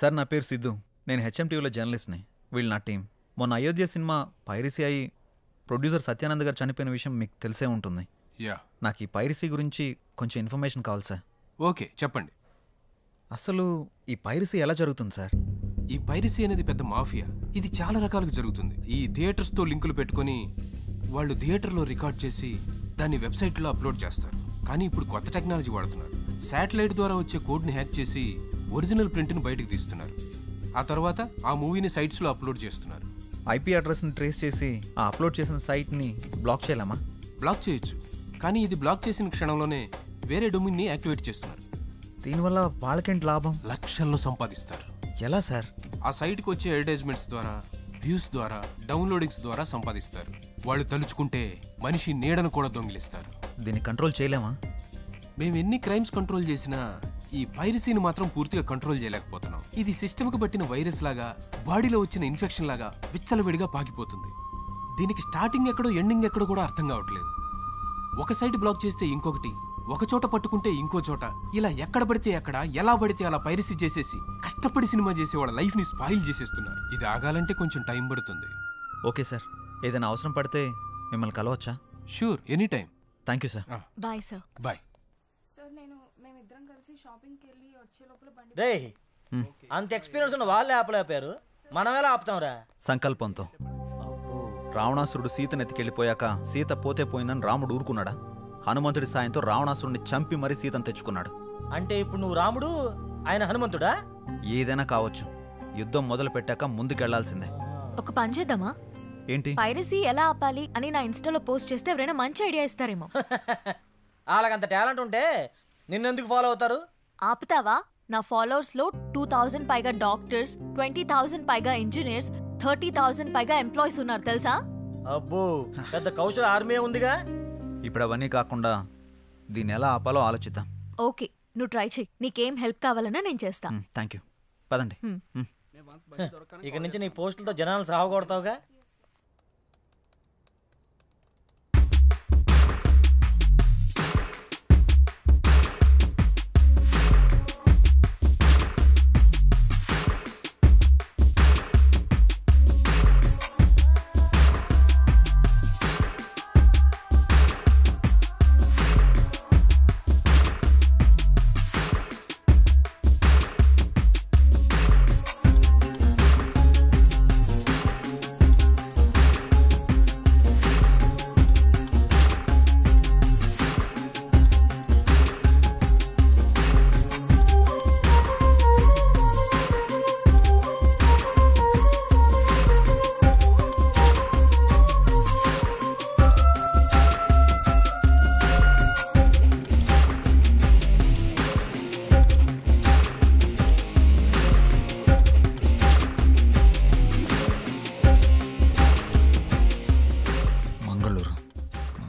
Sir నా పేరు సిద్ధు, నేను హెచ్ఎంటీవీలో జర్నలిస్ట్ని. వీళ్ళు నా టీం. మొన్న అయోధ్య సినిమా పైరసీ అయి ప్రొడ్యూసర్ సత్యానంద్ గారు చనిపోయిన విషయం మీకు తెలిసే ఉంటుంది. నాకు ఈ పైరసీ గురించి కొంచెం ఇన్ఫర్మేషన్ కావాలి సార్. ఓకే చెప్పండి. అసలు ఈ పైరసీ ఎలా జరుగుతుంది సార్? ఈ పైరసీ అనేది పెద్ద మాఫియా. ఇది చాలా రకాలుగా జరుగుతుంది. ఈ థియేటర్స్తో లింకులు పెట్టుకొని వాళ్ళు థియేటర్లో రికార్డ్ చేసి దాన్ని వెబ్సైట్లో అప్లోడ్ చేస్తారు. కానీ ఇప్పుడు కొత్త టెక్నాలజీ వాడుతున్నారు. శాటిలైట్ ద్వారా వచ్చే కోడ్ని హ్యాక్ చేసి ఒరిజినల్ ప్రింట్ని బయటకు తీస్తున్నారు. ఆ తర్వాత ఆ మూవీని సైట్స్లో అప్లోడ్ చేస్తున్నారు. ఐపీ అడ్రస్ని ట్రేస్ చేసి ఆ అప్లోడ్ చేసిన సైట్ని బ్లాక్ చేయలేమా? బ్లాక్ చేయొచ్చు, కానీ ఇది బ్లాక్ చేసిన క్షణంలోనే వేరే డొమైన్ని యాక్టివేట్ చేస్తున్నారు. దీనివల్ల వాళ్ళకేంటి లాభం? లక్షల్లో సంపాదిస్తారు. ఎలా సార్? ఆ సైట్కి వచ్చే అడ్వర్టైజ్మెంట్స్ ద్వారా, వ్యూస్ ద్వారా, డౌన్లోడింగ్స్ ద్వారా సంపాదిస్తారు. వాళ్ళు తలుచుకుంటే మనిషి నీడను కూడా దొంగిలిస్తారు. దీన్ని కంట్రోల్ చేయలేమా? మేము ఎన్ని క్రైమ్స్ కంట్రోల్ చేసినా ఈ పైరసీని మాత్రం పూర్తిగా కంట్రోల్ చేయలేకపోతున్నాం. ఇది సిస్టమ్కి పట్టిన వైరస్ లాగా, బాడీలో వచ్చిన ఇన్ఫెక్షన్ లాగా విచ్చలవిడిగా పాకిపోతుంది. దీనికి స్టార్టింగ్ ఎక్కడో ఎండింగ్ ఎక్కడో కూడా అర్థం కావట్లేదు. ఒక సైట్ బ్లాక్ చేస్తే ఇంకొకటి, ఒక చోట పట్టుకుంటే ఇంకో చోట, ఇలా ఎక్కడ పడితే ఎక్కడ, ఎలా పడితే అలా పైరసీ చేసేసి కష్టపడి సినిమా చేసే వాళ్ళ లైఫ్ని స్పాయిల్ చేసేస్తున్నారు. ఇది ఆగాలంటే కొంచెం టైం పడుతుంది. ఓకే సార్, ఏదైనా అవసరం పడితే మిమ్మల్ని కలవచ్చా? Sure, any time. Thank you sir. Bye sir. Bye sir. మేమిద్దరం కలిసి షాపింగ్కి వెళ్ళి వచ్చే లోపల బండి. రే, అంత ఎక్స్పీరియన్స్ ఉన్న వాళ్ళే ఆపలేపారు, మనం ఎలా ఆపుతాంరా? సంకల్పంతో. రావణాసురుడు సీతను ఎత్తికెళ్ళిపోయాక సీత పోతే పోయిందని రాముడు ఊరుకున్నాడా? హనుమంతుడి సాయంతో రావణాసురుడిని చంపి మరీ సీతను తెచ్చుకున్నాడు. అంటే ఇప్పుడు నువ్వు రాముడు, ఆయన హనుమంతుడా? ఏదైనా కావచ్చు, యుద్ధం మొదలు పెట్టాక ముందుకెళ్లాల్సిందే. ఒక పని చేద్దామా? ఏంటి? పైరసీ ఎలా ఆపాలి అని నా ఇన్స్టాలో పోస్ట్ చేస్తే ఎవరైనా మంచి ఐడియా ఇస్తారేమో. వాళ్ళకంత టాలెంట్ ఉంటే నిన్నెందుకు ఫాలో అవుతారు? ఆపుతావా? నా ఫాలోవర్స్ లో 2000 పైగా డాక్టర్స్, 20,000 పైగా ఇంజనీర్స్, 30,000 పైగా ఎంప్లాయీస్ ఉన్నారు తెలుసా? అబ్బో, పెద్ద కౌశల ఆర్మీ ఉందిగా. ఇప్పుడు అవన్నీ కాకుండా దీన్ని ఎలా ఆపాలో ఆలోచిద్దాం. ఓకే, నువ్వు ట్రై చెయ్యి. నీకేం హెల్ప్ కావాలన్నా నేను చేస్తా. Thank you. పదండి. ఇక నుంచి నీ పోస్టులతో జనాలను సాగొడతావుగా.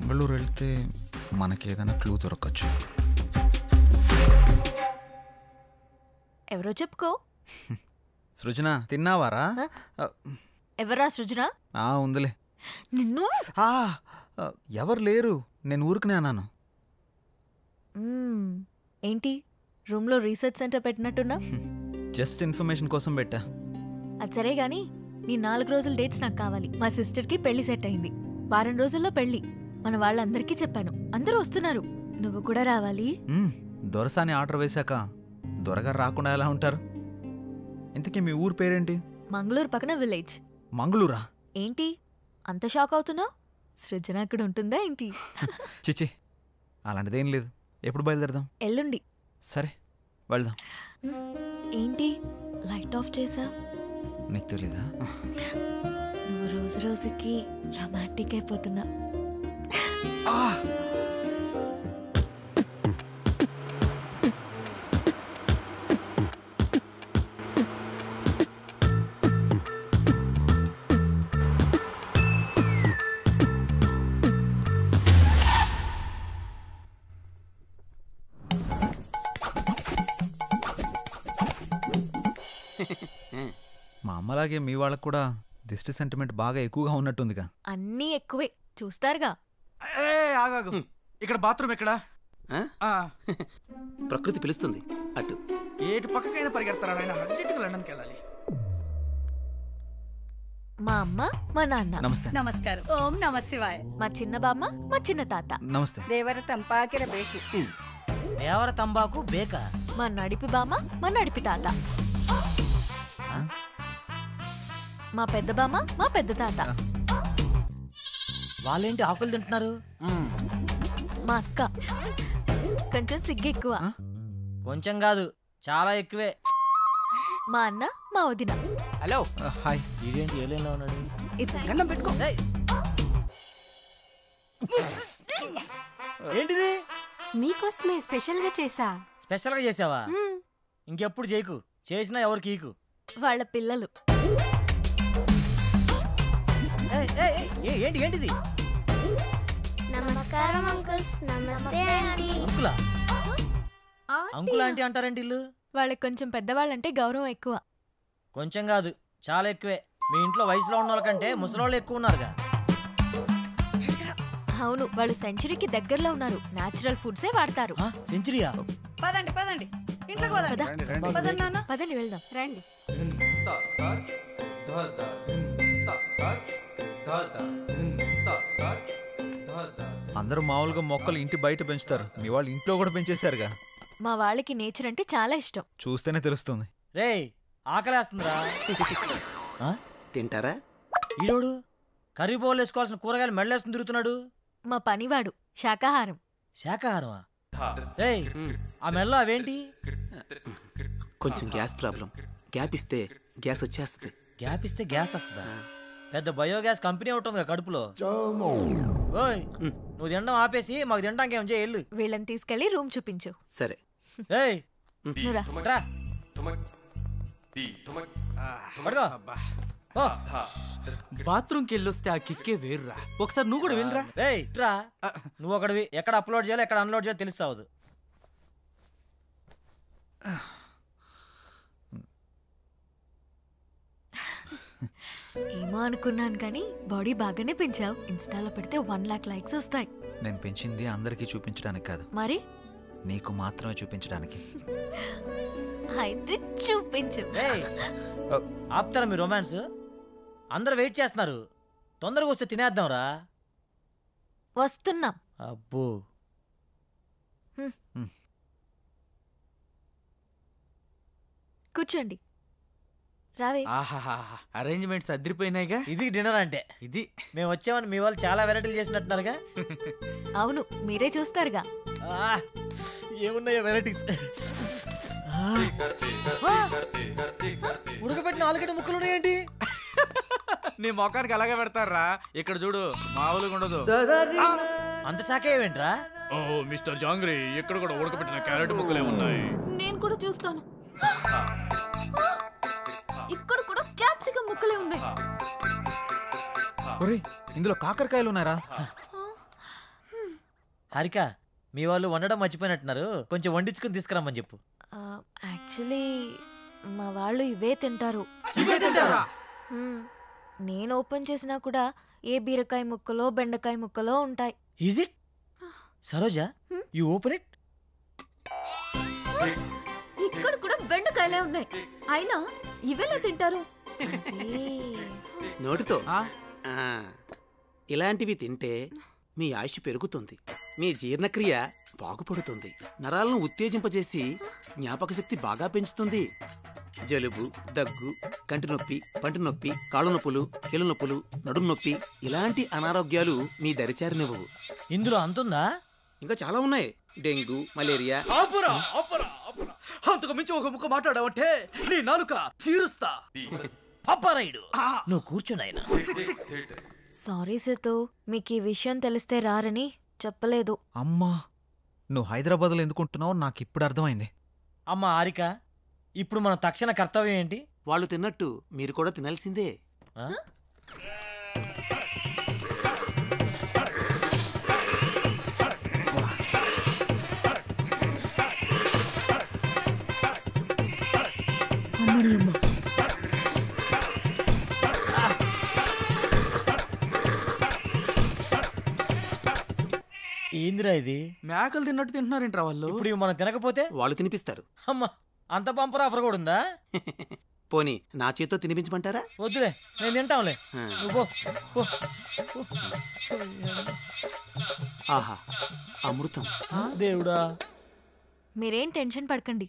మంగళూరు వెళ్తే మనకేదైనా క్లూ దొరకచ్చు. ఎవరో చెప్పుకో. సృజన, తిన్నావారా? ఎవరా సృజన? ఉందిలే. నిన్ను ఎవరు లేరు, నేను ఊరుకునే అన్నాను. ఏంటి రూమ్లో రీసెర్చ్ సెంటర్ పెట్టినట్టున్నా? జస్ట్ ఇన్ఫర్మేషన్ కోసం పెట్టా. అది సరే గాని నీ 4 రోజుల డేట్స్ నాకు కావాలి. మా సిస్టర్కి పెళ్లి సెట్ అయింది. వారం రోజుల్లో పెళ్లి. మన వాళ్ళందరికీ చెప్పాను, అందరూ వస్తున్నారు. నువ్వు కూడా రావాలి. దొరసాని ఆర్డర్ వేశాక దొరగారు రాకుండా ఎలా ఉంటారు? ఇంతకీ మీ ఊరు పేరేంటి? మంగళూరు పక్కన విలేజ్. మంగళూరా? ఏంటి అంత షాక్ అవుతున్నావు? సృజన అక్కడ ఉంటుందా ఏంటి? చిచి, అలాంటిదేం లేదు. ఎప్పుడు బయలుదేరదాం? ఎల్లుండి. సరే వెళ్దాం. ఏంటి లైట్ ఆఫ్ చేసా? నీకు తెలీదా? నువ్వు రోజు రోజుకి రొమాంటిక్ అయిపోతున్నా. మా అమ్మలాగే మీ వాళ్ళకు కూడా దిష్టి సెంటిమెంట్ బాగా ఎక్కువగా ఉన్నట్టుందిగా. అన్నీ ఎక్కువే, చూస్తారుగా. ఆగాగు, ఇక్కడ బాత్రూమ్ ఎక్కడా? ప్రకృతి పిలుస్తుంది అటు. ఏటు పక్కకైనా పరిగెడతారా ఆయన? అర్జెంటుగా లండన్కి వెళ్ళాలి. మా అమ్మ మా నాన్న. నమస్తే. ನಮಸ್ಕಾರ. ಓಂ ನಮ ಶಿವಾಯ. మా చిన్న బామ్మ మా చిన్న తాత. నమస్తే. ದೇವರ ತಂಪಾಕಿರಬೇಕು. దేవర తంబాకు బేక. మా నడిపి బామ్మ మా నడిపి తాత. మా పెద్ద బామ్మ మా పెద్ద తాత. వాళ్ళేంటి ఆకులు తింటున్నారు? మా అక్క కొంచెం సిగ్గు ఎక్కువ. కొంచెం కాదు, చాలా ఎక్కువే. మా అన్న మా వదిన. హలో. హాయ్. ఇదేంటి ఏలేలా ఉన్నాడు? గన్నం పెట్టుకో. ఏంటిది? మీకోసమే స్పెషల్ గా చేసా. స్పెషల్ గా చేసావా? ఇంకెప్పుడు చేయకు, చేసినా ఎవరికి ఈకు. వాళ్ళ పిల్లలు. ఏంటి ఏంటిది? నమస్కారం అంకుల్స్. నమస్తే ఆంటీ. అంకులా? అంకుల్ ఆంటీ అంటారేంటి ఇల్లు? వాళ్ళకి కొంచెం పెద్దవాళ్ళంటే గౌరవం ఎక్కువ. కొంచెం కాదు, చాలా ఎక్కువే. మీ ఇంట్లో వయసులో ఉన్న వాళ్ళకంటే ముసలోళ్ళు ఎక్కువ ఉన్నారుగా. అవును, వాళ్ళు సెంచరీకి దగ్గరలో ఉన్నారు. నేచురల్ ఫుడ్సే వాడతారు. సెంచరీయా? పదండి పదండి, ఇంట్లోకి పదండి. పదండి నాన్న. పదండి వెళ్దాం. రండి. అందరూ మామూలుగా మొక్కలు ఇంటి బయట పెంచుతారు, మీ వాళ్ళు ఇంట్లో కూడా పెంచేశారుగా. మా వాళ్ళకి నేచర్ అంటే చాలా ఇష్టం. చూస్తేనే తెలుస్తుంది. రేయ్, ఆకలేస్తుందిరా. తింటారా? ఈరోడు కర్రీ బౌల్ వేసుకోవాల్సిన కూరగాయలు మెడలేసుకుని తిరుగుతున్నాడు. మా పనివాడు శాకాహారం. శాకాహారమా? రేయ్, ఆ మెడలో అవేంటి? కొంచెం గ్యాస్ ప్రాబ్లం. గ్యాప్ ఇస్తే గ్యాస్ వచ్చేస్తుంది. గ్యాప్ ఇస్తే గ్యాస్ వస్తుందా? పెద్ద బయోగ్యాస్ కంపెనీ ఉంటుంది కడుపులో. ఓయ్, నువ్వు తినడం ఆపేసి మాకు తినడానికి ఏం చేయ. వీళ్ళని తీసుకెళ్లి రూమ్ చూపించు. సరే. ఏయ్, నువ్వురా. రా. పడుకో. ఓ, బాత్రూమ్కి వెళ్ళొస్తే ఆ కిక్కే వేరురా. ఒకసారి నువ్వు కూడా వెళ్ళరా. రేయ్, రా. నువ్వు ఒకడివి. ఎక్కడ అప్లోడ్ చేయాలో ఎక్కడ అన్లోడ్ చేయాలో తెలుస్తావు. ఏమో అనుకున్నాను కానీ బాడీ బాగానే పెంచావు. ఇన్స్టాలో పెడితే 1 lakh లైక్స్ వస్తాయి. నేను పెంచింది అందరికీ చూపించడానికి కాదు, మరి నీకు మాత్రమే చూపించడానికి. అయితే చూపించు. ఏయ్, ఆపుతారా మీ రొమాన్స్? అందరు వెయిట్ చేస్తున్నారు, తొందరగా వస్తే తినేద్దాంరా. వస్తున్నాం. అబ్బో, కూర్చోండి. రావే. ఆహాహా, అరేంజ్మెంట్స్ అదిరిపోయినాయిగా. ఇది డిన్నర్ అంటే. ఇది మేము వచ్చామని మీ వాళ్ళు చాలా వెరైటీలు చేసినట్టున్నారుగా. అవును, మీరే చూస్తారుగా. ఏమున్నాయో వెరైటీస్. ఉడకబెట్టిన ఆలుగడ్డ ముక్కలు ఉన్నాయేంటి? నీ మొఖానికి అలాగే పెడతారా. ఇక్కడ చూడు, మామూలుగా ఉండదు. అంత శాఖ ఏమేంట్రా? ఓ మిస్టర్ జాంగ్రీ, ఇక్కడ కూడా ఉడకబెట్టిన క్యారెట్ ముక్కలే ఉన్నాయి. నేను కూడా చూస్తాను. ఇక్కడ కూడా క్యాప్సికం ముక్కలే ఉన్నాయి. ఒరేయ్, ఇందులో కాకరకాయలు ఉన్నారా? హారిక, మీ వాళ్ళు వండడం మర్చిపోయినట్టున్నారు, కొంచెం వండించుకుని తీసుకురమ్మని చెప్పు. యాక్చువల్లీ మా వాళ్ళు ఇవే తింటారు. నేను ఓపెన్ చేసినా కూడా ఏ బీరకాయ ముక్కలో బెండకాయ ముక్కలో ఉంటాయి. Is it? Saroja, you open it. ఇక్కడ కూడా బెండకాయలే ఉన్నాయి. అయినా ఇవెలా తింటారు? నోటితో. ఇలాంటివి తింటే మీ ఆయుష్ పెరుగుతుంది, మీ జీర్ణక్రియ బాగుపడుతుంది, నరాలను ఉత్తేజింపజేసి జ్ఞాపక శక్తి బాగా పెంచుతుంది. జలుబు, దగ్గు, కంటి నొప్పి, పంటి నొప్పి, కాళ్ళ నొప్పులు, కీళ్ళ నొప్పులు, నడుము నొప్పి ఇలాంటి అనారోగ్యాలు మీ దరిచారినివ్వవు. ఇందులో అంతుందా? ఇంకా చాలా ఉన్నాయి. Dengue, malaria. అంతకు మించి ఒక ముక్క మాట్లాడావంటే నీ నాలుక చీరుస్తా. అప్పారాయుడు, నువ్వు కూర్చున్నాయినా. సారీ సేతు, మీకు ఈ విషయం తెలిస్తే రారని చెప్పలేదు. అమ్మా, నువ్వు హైదరాబాద్లో ఎందుకుంటున్నావు నాకు ఇప్పుడు అర్థమైంది. అమ్మ హారిక, ఇప్పుడు మన తక్షణ కర్తవ్యం ఏంటి? వాళ్ళు తిన్నట్టు మీరు కూడా తినాల్సిందే. ఏందిరా ఇది? మేకలు తిన్నట్టు తింటున్నారేంట్రా వాళ్ళు? ఇప్పుడు ఇవి మనం తినకపోతే వాళ్ళు తినిపిస్తారు. అమ్మా, అంత బంపర్ ఆఫర్ కూడా ఉందా? పోనీ నా చేత్తో తినిపించమంటారా? వద్దులే, నేను తింటాంలే. నువ్వు పో. ఆహా, అమృతం. దేవుడా. మీరేం టెన్షన్ పడకండి,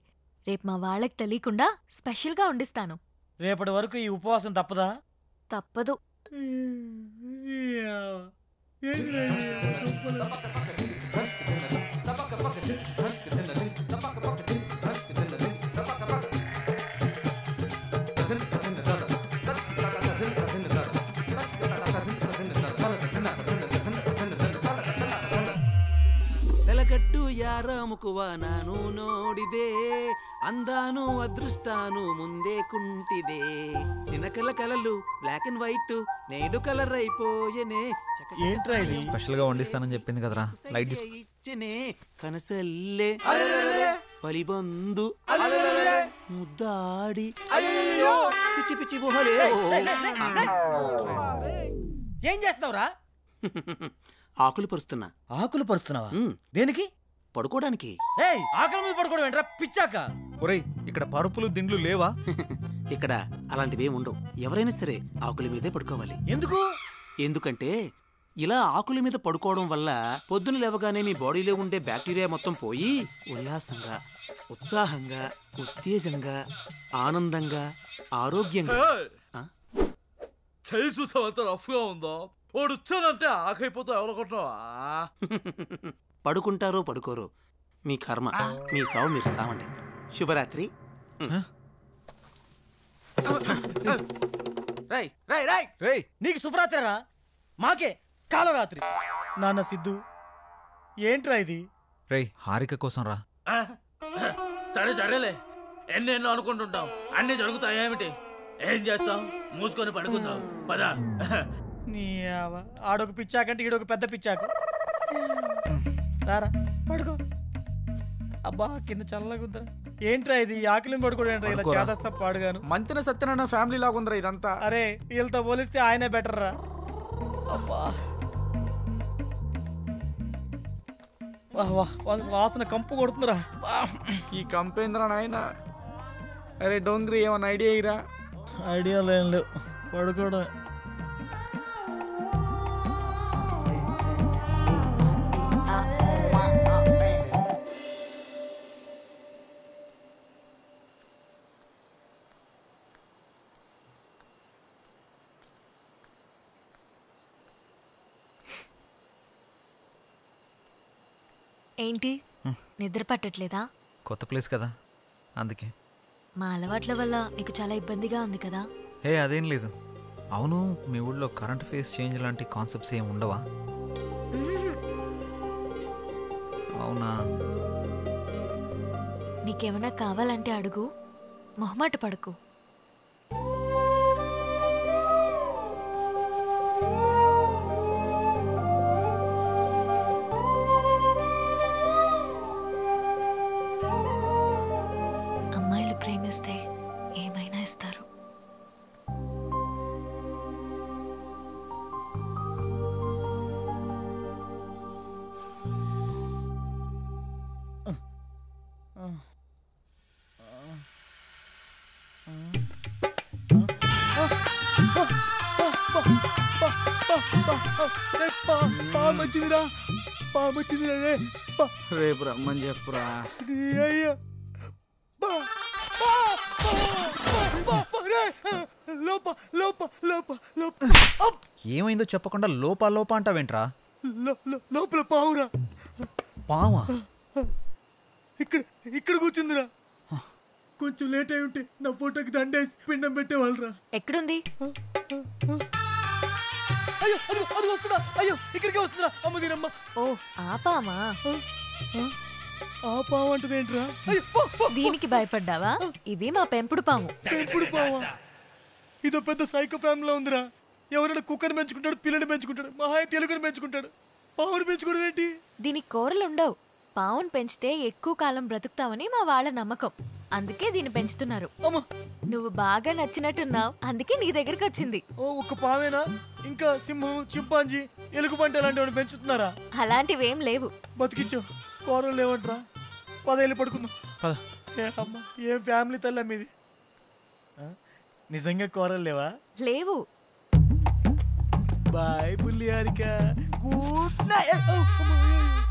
రేపు మా వాళ్ళకి తెలియకుండా స్పెషల్గా వండిస్తాను. రేపటి వరకు ఈ ఉపవాసం తప్పదా? తప్పదు. వెలగట్టు యారాముకువ నాను నోడిదే అందాను అదృష్టాను ముందే కుంటిదే నినకల కలలు బ్లాక్ అండ్ వైట్ నేడు కలర్ అయిపోయనే ఏంట్రా ఇది? స్పెషల్ గా వండిస్తానని చెప్పింది కదరా, లైట్ ఇచ్చనే కనసల్లే పలిబందు ముద్దాడి పిచ్చి పిచ్చి గుహలే. ఏం చేస్తున్నావురా? ఆకులు పరుస్తున్నా. ఆకులు పరుస్తున్నావా? దేనికి? పడుకోవడానికి. ఏయ్, ఆకుల మీద పడుకోవడం ఏంట్రా పిచ్చాక? ఒరేయ్, ఇక్కడ పరుపులు దిండ్లు లేవా? ఇక్కడ అలాంటివి ఉండవు. ఎవరైనా సరే ఆకుల మీదే పడుకోవాలి. ఎందుకు? ఎందుకంటే ఇలా ఆకుల మీద పడుకోవడం వల్ల పొద్దున లేవగానే మీ బాడీలో ఉండే బ్యాక్టీరియా మొత్తం పోయి ఉల్లాసంగా, ఉత్సాహంగా, ఉత్తేజంగా, ఆనందంగా, ఆరోగ్యంగా. చేయి చూసావు ఎంత రఫ్గా ఉందో. వాడు వచ్చానంటే ఆకైపోతావు. ఎవరనుకుంటున్నావా? పడుకుంటారో పడుకోరో మీ కర్మ, మీ సావు మీరు సావండి. శుభరాత్రి. రై రై రై రై, నీకు శుభరాత్రిరా, మాకే కాలరాత్రి. నాన్న సిద్ధు, ఏంట్రా ఇది? రేయ్, హారిక కోసం రా. సరే సరేలే, ఎన్నెన్నో అనుకుంటుంటాం, అన్ని జరుగుతాయేమిటి? ఏం చేస్తాం? మూసుకొని పడుకుందాం పదా. నీ ఆడొక పిచ్చాకంటే ఈడొక పెద్ద పిచ్చాకు. రారా పడుకో. అబ్బా, కింద చల్లగుందరా. ఏంట్రా ఇది? ఆకలిని పడుకోవడం ఏంట్రా ఇలా చేదస్తా పాడుగాను? మంతిన సత్యనారాయణ ఫ్యామిలీ లాగుందిరా ఇదంతా. అరే, వీళ్ళతో పోలిస్తే ఆయనే బెటర్ రా. అబ్బా, వాసన కంపు కొడుతుందిరా. ఈ కంపేంద్ర నాయన. అరే డోంగ్రీ, ఏమన్నా ఐడియా ఇరా? ఐడియా లేం లేవు, పడుకోవడం. ఏంటి, నిద్ర పట్టట్లేదా? కొత్త ప్లేస్ కదా, అందుకే. మా అలవాట్ల వల్ల నీకు చాలా ఇబ్బందిగా ఉంది కదా? హే, అదేం లేదు. అవును, మీ ఊళ్ళో కరెంట్ ఫేస్ చేంజ్ లాంటి కాన్సెప్ట్స్ ఏమి ఉండవా? అవునా? నీకేమైనా కావాలంటే అడుగు, మొహమాట పడకు. అమ్మాయిలు ప్రేమిస్తే ఏమైనా ఇస్తారు. రేపు రమ్మని చెప్పురా. ఏమైందో చెప్పకుండా లోపా లోపా అంటావేంట్రా? లోపల పావురా. పావా? ఇక్కడ కూర్చుందిరా. కొంచెం లేట్ అయి ఉంటే నా ఫోటోకి దండేసి పిండం పెట్టేవాళ్ళరా. ఎక్కడుంది? అయ్యో, అది వస్తుందా? అయ్యో, ఇక్కడికే వస్తుందా? అమ్మ దీనమ్మ. ఓ, ఆ పామా? ఆ పాము అంటదేంట్రా? దీనికి భయపడ్డావా? ఇది మా పెంపుడు పాము. పెంపుడు పావా? ఇదో పెద్ద సైకో ఫ్యామిలీలో ఉందిరా. ఎవరైనా కుక్కని పెంచుకుంటాడు, పిల్లని పెంచుకుంటాడు, మహా తెలుగుని పెంచుకుంటాడు. పావుని పెంచుకోవడం ఏంటి? దీనికి కూరలు ఉండవు. పావును పెంచితే ఎక్కువ కాలం బ్రతుకుతావని మా వాళ్ళ నమ్మకం. అందుకే దీన్ని పెంచుతున్నారు. నువ్వు బాగా నచ్చినట్టున్నావు, అందుకే నీ దగ్గరికి వచ్చింది. ఓ, ఒక్క పావేనా? ఇంకా సింహం, చింపాంజీ, ఎలుగుబంటి అలాంటివి పెంచుతున్నారా? అలాంటివేం లేవు. బతికించో. కూరలు లేవంట్రా. 10 ఏళ్ళు పడుకుందాం. అమ్మా ఏం ఫ్యామిలీ తల్లి మీది. నిజంగా కూరలు లేవా? లేవు. బాయ్ బుల్లి హారిక. Good night.